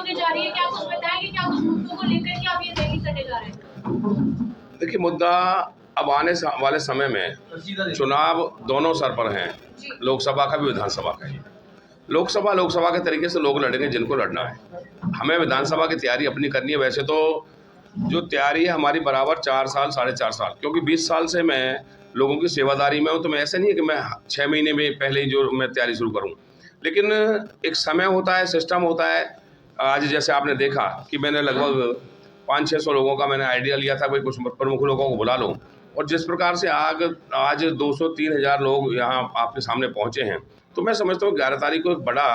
होने जा रही है, क्या कुछ बताएंगे, क्या कुछ मुद्दों को लेकर के आप ये रैली करने जा रहे हैं? देखिए, मुद्दा अब वाले समय में चुनाव दोनों सर पर हैं, लोकसभा का भी विधानसभा का भी। लोकसभा के तरीके से लोग लड़ेंगे जिनको लड़ना है। हमें विधानसभा की तैयारी अपनी करनी है। वैसे तो जो तैयारी है हमारी बराबर 4 साल 4.5 साल, क्योंकि 20 साल से मैं लोगों की सेवादारी में हूँ, तो मैं ऐसे नहीं है कि मैं 6 महीने में पहले ही जो मैं तैयारी शुरू करूँ। लेकिन एक समय होता है, सिस्टम होता है। आज जैसे आपने देखा कि मैंने लगभग 500-600 लोगों का मैंने आइडिया लिया था, भाई कुछ प्रमुख लोगों को बुला लूँ, और जिस प्रकार से आज 203 हज़ार लोग यहाँ आपके सामने पहुँचे हैं, तो मैं समझता हूँ 11 तारीख को एक बड़ा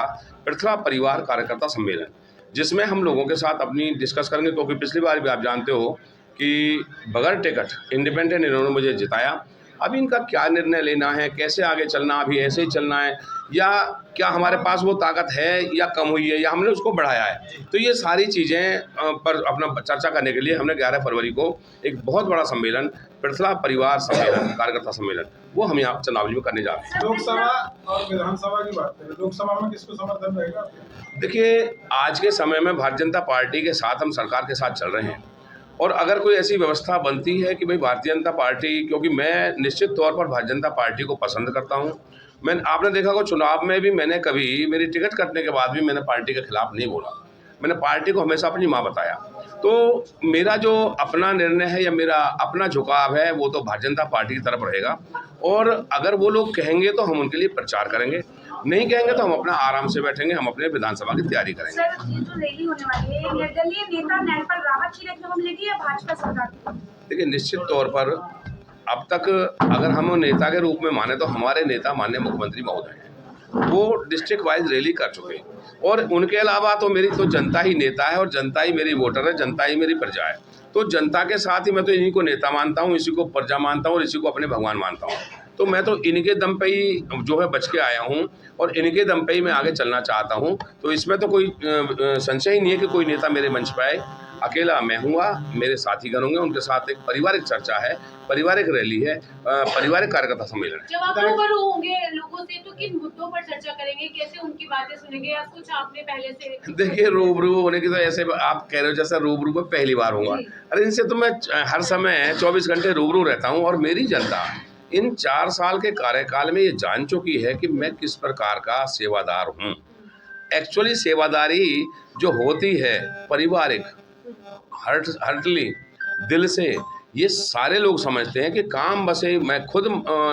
पृथ्वी परिवार कार्यकर्ता सम्मेलन, जिसमें हम लोगों के साथ अपनी डिस्कस करेंगे। क्योंकि पिछली बार भी आप जानते हो कि बगैर टिकट इंडिपेंडेंट इन्होंने मुझे जिताया। अब इनका क्या निर्णय लेना है, कैसे आगे चलना, अभी ऐसे ही चलना है, या क्या हमारे पास वो ताकत है या कम हुई है, या हमने उसको बढ़ाया है। तो ये सारी चीज़ें पर अपना चर्चा करने के लिए हमने 11 फरवरी को एक बहुत बड़ा सम्मेलन, पृथ्वी परिवार सम्मेलन, कार्यकर्ता सम्मेलन, वो हम यहाँ चंद्रावली में करने जा रहे हैं। लोकसभा और विधानसभा की बात करें, लोकसभा में किसको समर्थन रहेगा? देखिए, आज के समय में भारतीय जनता पार्टी के साथ हम सरकार के साथ चल रहे हैं, और अगर कोई ऐसी व्यवस्था बनती है कि भाई भारतीय जनता पार्टी, क्योंकि मैं निश्चित तौर पर भारतीय जनता पार्टी को पसंद करता हूं। आपने देखा कि चुनाव में भी मैंने कभी, मेरी टिकट कटने के बाद भी मैंने पार्टी के खिलाफ नहीं बोला। मैंने पार्टी को हमेशा अपनी माँ बताया। तो मेरा जो अपना निर्णय है या मेरा अपना झुकाव है वो तो भारतीय जनता पार्टी की तरफ रहेगा, और अगर वो लोग कहेंगे तो हम उनके लिए प्रचार करेंगे, नहीं कहेंगे तो हम अपना आराम से बैठेंगे, हम अपने विधानसभा की तैयारी करेंगे। सर, ये जो रैली होने वाली है, निर्दलीय नेता नैनपाल रावत की नेतृत्व में मिलेगी या भाजपा सरकार की? देखिए, निश्चित तौर पर अब तक अगर हम नेता के रूप में माने तो हमारे नेता माननीय मुख्यमंत्री महोदय हैं, वो डिस्ट्रिक्ट वाइज रैली कर चुके हैं, और उनके अलावा तो मेरी तो जनता ही नेता है, और जनता ही मेरी वोटर है, जनता ही मेरी प्रजा है। तो जनता के साथ ही मैं तो इन्हीं को नेता मानता हूँ, इसी को प्रजा मानता हूँ, और इसी को अपने भगवान मानता हूँ। तो मैं तो इनके दम पे ही जो है बच के आया हूँ, और इनके दम पे ही मैं आगे चलना चाहता हूँ। तो इसमें तो कोई संशय ही नहीं है कि कोई नेता मेरे मंच पे आए। अकेला मैं हूँगा, मेरे साथीगण होंगे, उनके साथ एक पारिवारिक चर्चा है, पारिवारिक रैली है, पारिवारिक कार्यकर्ता सम्मेलन है। जब आप रूबरू होंगे लोगों से तो किन मुद्दों पर चर्चा करेंगे, कैसे उनकी बातें सुनेंगे, या कुछ आपने पहले से? देखिए, रूबरू होने की तो ऐसे आप कह रहे हो जैसे रूबरू में पहली बार होगा। अरे, इनसे तो मैं हर समय 24 घंटे रूबरू रहता हूँ, और मेरी जनता इन 4 साल के कार्यकाल में ये जान चुकी है कि मैं किस प्रकार का सेवादार हूँ। एक्चुअली सेवादारी जो होती है पारिवारिक, हर्टली दिल से, ये सारे लोग समझते हैं कि काम बसे, मैं खुद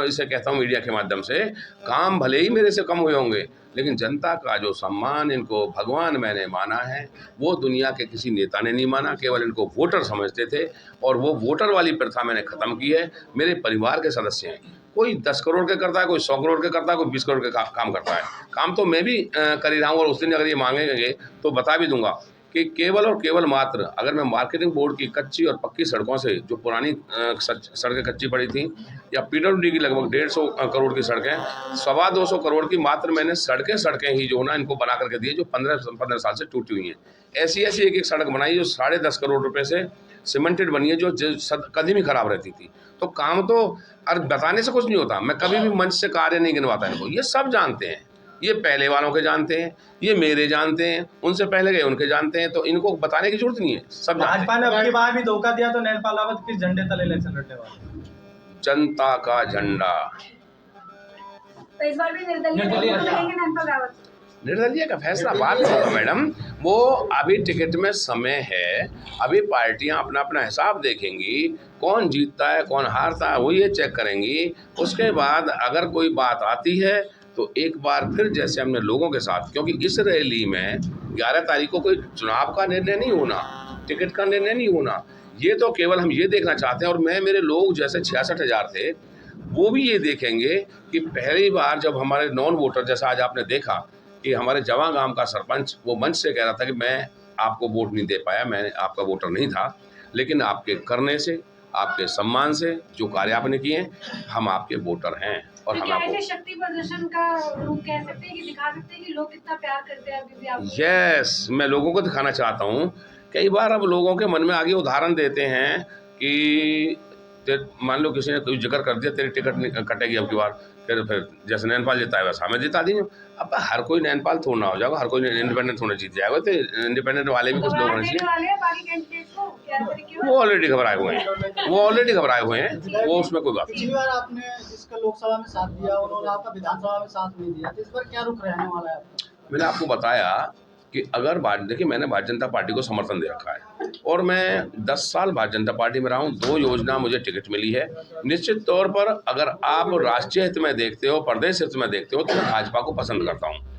इसे कहता हूँ मीडिया के माध्यम से, काम भले ही मेरे से कम हुए होंगे, लेकिन जनता का जो सम्मान, इनको भगवान मैंने माना है, वो दुनिया के किसी नेता ने नहीं माना, केवल इनको वोटर समझते थे, और वो वोटर वाली प्रथा मैंने ख़त्म की है। मेरे परिवार के सदस्य हैं, कोई 10 करोड़ के करता है, कोई 100 करोड़ के करता है, कोई 20 करोड़ के काम करता है। काम तो मैं भी कर ही रहा हूँ, और उस दिन अगर ये मांगेंगे तो बता भी दूंगा कि केवल और केवल मात्र अगर मैं मार्केटिंग बोर्ड की कच्ची और पक्की सड़कों से, जो पुरानी सड़कें कच्ची पड़ी थी, या PWD की लगभग 150 करोड़ की सड़कें, 225 करोड़ की मात्र मैंने सड़कें ही जो ना इनको बना करके दिए, जो 15 साल से टूटी हुई हैं। ऐसी एक सड़क बनाई जो 10.5 करोड़ रुपए से सीमेंटेड बनी है, जो कभी भी खराब रहती थी। तो काम तो बताने से कुछ नहीं होता, मैं कभी भी मंच से कार्य नहीं गिनवाता इनको, ये सब जानते हैं। ये पहले वालों के जानते हैं, ये मेरे जानते हैं, उनसे पहले गए उनके जानते हैं, तो इनको बताने की जरूरत नहीं है, सब जानते हैं। भाजपा ने अब की बार भी धोखा दिया, तो नैनपाल रावत किस झंडे तले इलेक्शन लड़ने वाले? जनता का झंडा। तो इस बार भी निर्दलीय नैनपाल रावत? निर्दलीय का फैसला बाद में होगा मैडम, वो अभी टिकट में समय है, अभी पार्टियां अपना अपना हिसाब देखेंगी, कौन जीतता है कौन हारता है वो ये चेक करेंगी। उसके बाद अगर कोई बात आती है तो एक बार फिर जैसे हमने लोगों के साथ, क्योंकि इस रैली में 11 तारीख को कोई चुनाव का निर्णय नहीं होना, टिकट का निर्णय नहीं होना, ये तो केवल हम ये देखना चाहते हैं। और मेरे लोग जैसे 66,000 थे, वो भी ये देखेंगे कि पहली बार जब हमारे नॉन वोटर, जैसा आज आपने देखा कि हमारे जवां गांव का सरपंच वो मंच से कह रहा था कि मैं आपको वोट नहीं दे पाया, मैं आपका वोटर नहीं था, लेकिन आपके करने से, आपके सम्मान से, जो कार्य आपने किए हैं, हम आपके वोटर हैं। और हम आपको शक्ति प्रदर्शन का रूप कह सकते हैं कि दिखा सकते हैं कि लोग कितना प्यार करते हैं अभी भी आपको? यस, मैं लोगों को दिखाना चाहता हूँ। कई बार अब लोगों के मन में आगे उदाहरण देते हैं कि मान लो किसी ने कोई जिक्र कर दिया तेरी टिकट कटेगी अब की बार, फिर जैसे नैनपाल जीता है वैसा हमें जिता दी। अब हर कोई नैनपाल थोड़ा ना हो जाएगा, हर कोई इंडिपेंडेंट थोड़ा जीत जाएगा, तो इंडिपेंडेंट वाले भी कुछ लोग होने चाहिए। वो ऑलरेडी घबराए हुए हैं, वो उसमें कोई बात नहीं। पिछली बार आपने जिसका लोकसभा में साथ दिया उन्होंने आपका विधानसभा में साथ नहीं दिया, तो इस बार क्या रुख रहने वाला है आपका? मैंने आपको बताया कि अगर देखिए मैंने भारतीय जनता पार्टी को समर्थन दे रखा है और मैं 10 साल भारतीय जनता पार्टी में रहा हूँ, 2 योजना मुझे टिकट मिली है। निश्चित तौर पर अगर आप राष्ट्रीय हित में देखते हो, प्रदेश हित में देखते हो, तो मैं भाजपा को पसंद करता हूँ।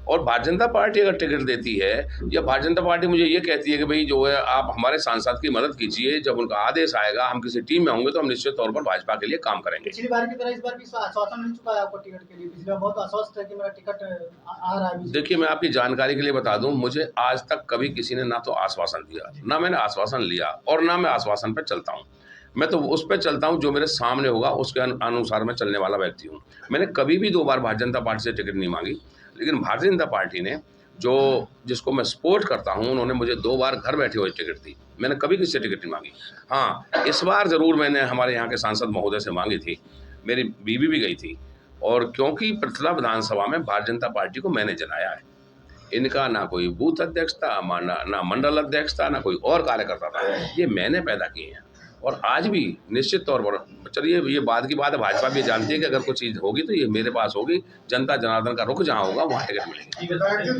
और भारतीय जनता पार्टी अगर टिकट देती है या भारतीय जनता पार्टी मुझे ये कहती है कि भाई जो है आप हमारे सांसद की मदद कीजिए, जब उनका आदेश आएगा हम किसी टीम में होंगे तो हम निश्चित तौर पर भाजपा के लिए काम करेंगे। पिछली बार की तरह इस बार भी आश्वासन मिल चुका है आपको टिकट के लिए? पिछली बार बहुत आश्वस्त है कि मेरा टिकट आ रहा है। देखिए मैं आपकी जानकारी के लिए बता दूं, मुझे आज तक कभी किसी ने ना तो आश्वासन दिया, ना मैंने आश्वासन लिया, और ना मैं आश्वासन पर चलता हूं। मैं तो उस पर चलता हूं जो मेरे सामने होगा, उसके अनुसार मैं चलने वाला व्यक्ति हूं। मैंने कभी भी 2 बार भारतीय जनता पार्टी से टिकट नहीं मांगी, लेकिन भारतीय जनता पार्टी ने जिसको मैं सपोर्ट करता हूं, उन्होंने मुझे 2 बार घर बैठे हुए टिकट दी। मैंने कभी किसी से टिकट नहीं मांगी। हाँ, इस बार ज़रूर मैंने हमारे यहाँ के सांसद महोदय से मांगी थी, मेरी बीवी भी गई थी, और क्योंकि पृथला विधानसभा में भारतीय जनता पार्टी को मैंने जनाया है। इनका ना कोई बूथ अध्यक्ष था, ना मंडल अध्यक्ष था, ना कोई और कार्यकर्ता था, ये मैंने पैदा किए हैं। और आज भी निश्चित तौर पर, चलिए ये बाद की बात है, भाजपा भी जानती है कि अगर कोई चीज़ होगी तो ये मेरे पास होगी। जनता जनार्दन का रुख जहाँ होगा वहाँ टिकट मिलेगी।